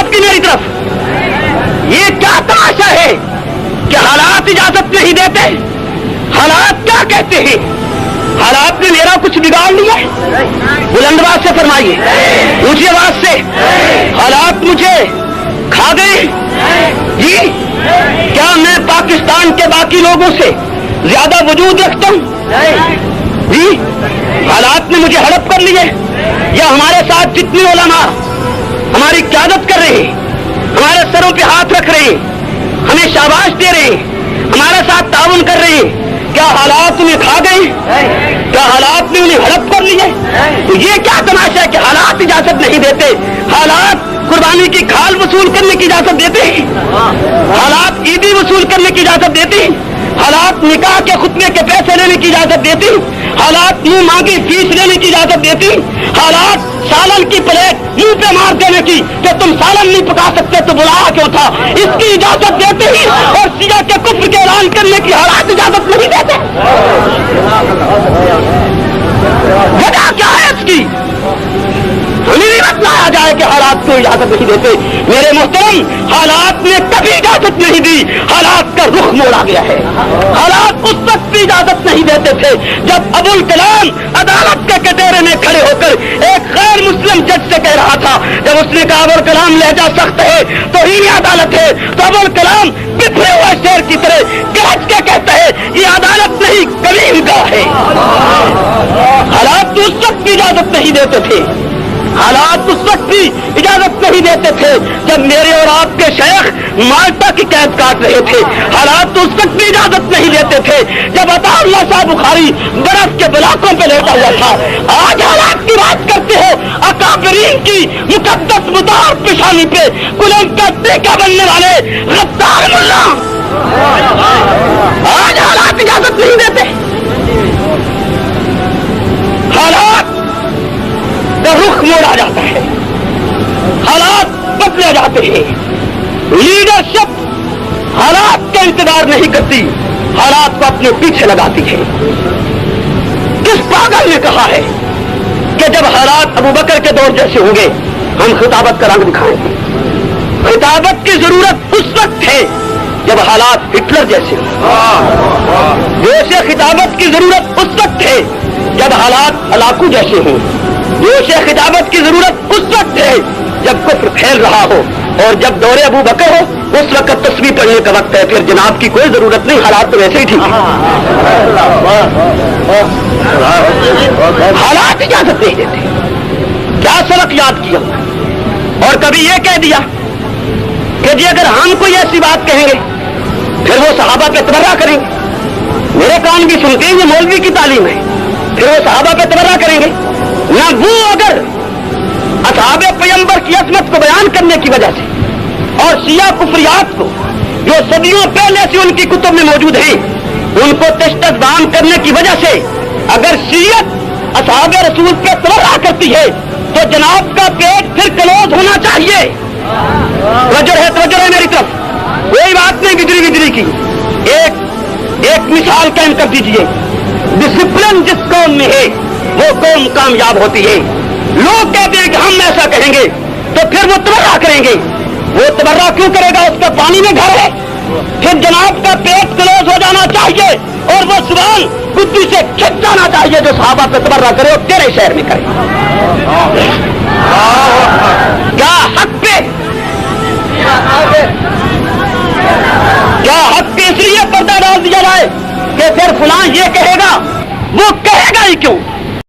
آپ کی میری طرف؟ یہ کیا تماشا ہے کہ حالات اجازت نہیں دیتے؟ حالات کیا کہتے ہیں؟ حالات نے میرا کچھ بگاڑ لیا ہے؟ بلند آواز سے فرمائیے، اونچی آواز سے، حالات مجھے کھا گئے جی؟ کیا میں پاکستان کے باقی لوگوں سے زیادہ وجود رکھتا ہوں جی؟ حالات نے مجھے ہڑپ کر لیے، یا ہمارے ساتھ جتنی علماء ہماری قیادت کر رہے ہیں، ہمارے سروں پہ ہاتھ رکھ رہے ہیں، ہمیں شاباش دے رہے ہیں، ہمارے ساتھ تعاون کر رہے ہیں، کیا حالات انہیں کھا گئے؟ کیا حالات نے انہیں ہڑپ کر لیے؟ تو یہ کیا تماشا ہے کہ حالات اجازت نہیں دیتے؟ حالات قربانی کی کھال وصول کرنے کی اجازت دیتے ہیں، حالات عیدی وصول کرنے کی اجازت دیتے ہیں، حالات نکاح کے خطبے کے پیسے لینے کی اجازت دیتی، حالات منہ مانگی فیس لینے کی اجازت دیتی، حالات سالن کی پلیٹ منہ پہ مار دینے کی کہ تم سالن نہیں پکا سکتے تو بلایا کیوں تھا، اس کی اجازت دیتے ہی، اور سیاہ کے کفر کے اعلان کرنے کی حالات اجازت نہیں دیتے۔ وجہ کیا ہے اس کی؟ ہمیں بھی بتلایا جائے کہ حالات کو اجازت نہیں دیتے۔ میرے محترم، حالات نے کبھی اجازت نہیں دی، حالات کا رخ موڑا گیا ہے۔ حالات اس وقت بھی اجازت نہیں دیتے تھے جب ابوالکلام عدالت کے کٹہرے میں کھڑے ہو کر ایک غیر مسلم جج سے کہہ رہا تھا، جب اس نے کہا ابوالکلام لہجہ سخت ہے تو ہی عدالت ہے، تو ابوالکلام بکھرے ہوئے شیر کی طرح گرج کے کہتا ہے یہ عدالت نہیں کلیم گاہ ہے۔ حالات تو اس وقت بھی اجازت نہیں دیتے تھے، حالات اس وقت بھی اجازت نہیں دیتے تھے جب میرے اور آپ کے شیخ مالٹا کی قید کاٹ رہے تھے، حالات تو اس وقت بھی اجازت نہیں دیتے تھے جب عطا اللہ صاحب بخاری برف کے بلاکوں پہ لیٹا ہوا تھا۔ آج حالات کی بات کرتے ہو، اکابرین کی مقدس مدار پیشانی پہ کلنگ کا ٹیکا بننے والے غدار ملا، آج حالات اجازت نہیں دیتے۔ حالات کا رخ موڑا جاتا ہے، حالات بدلے جاتے ہیں، لیڈرشپ حالات کا انتظار نہیں کرتی، حالات کو اپنے پیچھے لگاتی ہے۔ کس پاگل نے کہا ہے کہ جب حالات ابو بکر کے دور جیسے ہوں گے ہم خطابت کا رنگ دکھائیں گے؟ خطابت کی ضرورت اس وقت ہے جب حالات ہٹلر جیسے ہوں، جیسے خطابت کی ضرورت اس وقت ہے جب حالات ہلاکو جیسے ہوں، جوش خطابت کی ضرورت اس وقت ہے جب کفر پھیل رہا ہو، اور جب دور ابو بکر ہو اس وقت تسبیح پڑھنے کا وقت ہے، پھر جناب کی کوئی ضرورت نہیں، حالات تو ویسے ہی ٹھیک ہے۔ حالات اجازت نہیں دیتے۔ کیا سبق یاد کیا اور کبھی یہ کہہ دیا کہ جی اگر ہم کوئی ایسی بات کہیں گے پھر وہ صحابہ پہ تبرہ کریں گے؟ میرے کان بھی سنتے ہیں، یہ مولوی کی تعلیم ہے، پھر وہ صحابہ پہ تبرہ کریں گے؟ نہ وہ اگر اصحاب پیغمبر کی عظمت کو بیان کرنے کی وجہ سے اور شیعہ کفریات کو جو صدیوں پہلے سے ان کی کتب میں موجود ہیں ان کو تشدد کرنے کی وجہ سے اگر شیعت اصحاب رسول پہ تبرہ کرتی ہے تو جناب کا پیٹ پھر کلوز ہونا چاہیے۔ توجہ ہے میری طرف، کوئی بات نہیں گجری کی۔ ایک مثال قائم کر دیجئے، ڈسپلن جس قوم میں ہے وہ قوم کامیاب ہوتی ہے۔ لوگ کہتے ہیں کہ ہم ایسا کہیں گے تو پھر وہ تبرہ کریں گے، وہ تبرہ کیوں کرے گا؟ اس کا پانی میں گھر ہے، پھر جناب کا پیٹ کلوز ہو جانا چاہیے اور وہ زبان بدھی سے کھچ جانا چاہیے جو صحابہ پہ تبرہ کرے اور تیرے شہر میں کرے۔ کیا حق پہ اس لیے پردہ ڈال دیا جائے کہ پھر فلاں یہ کہے گا، وہ کہے گا ہی کیوں؟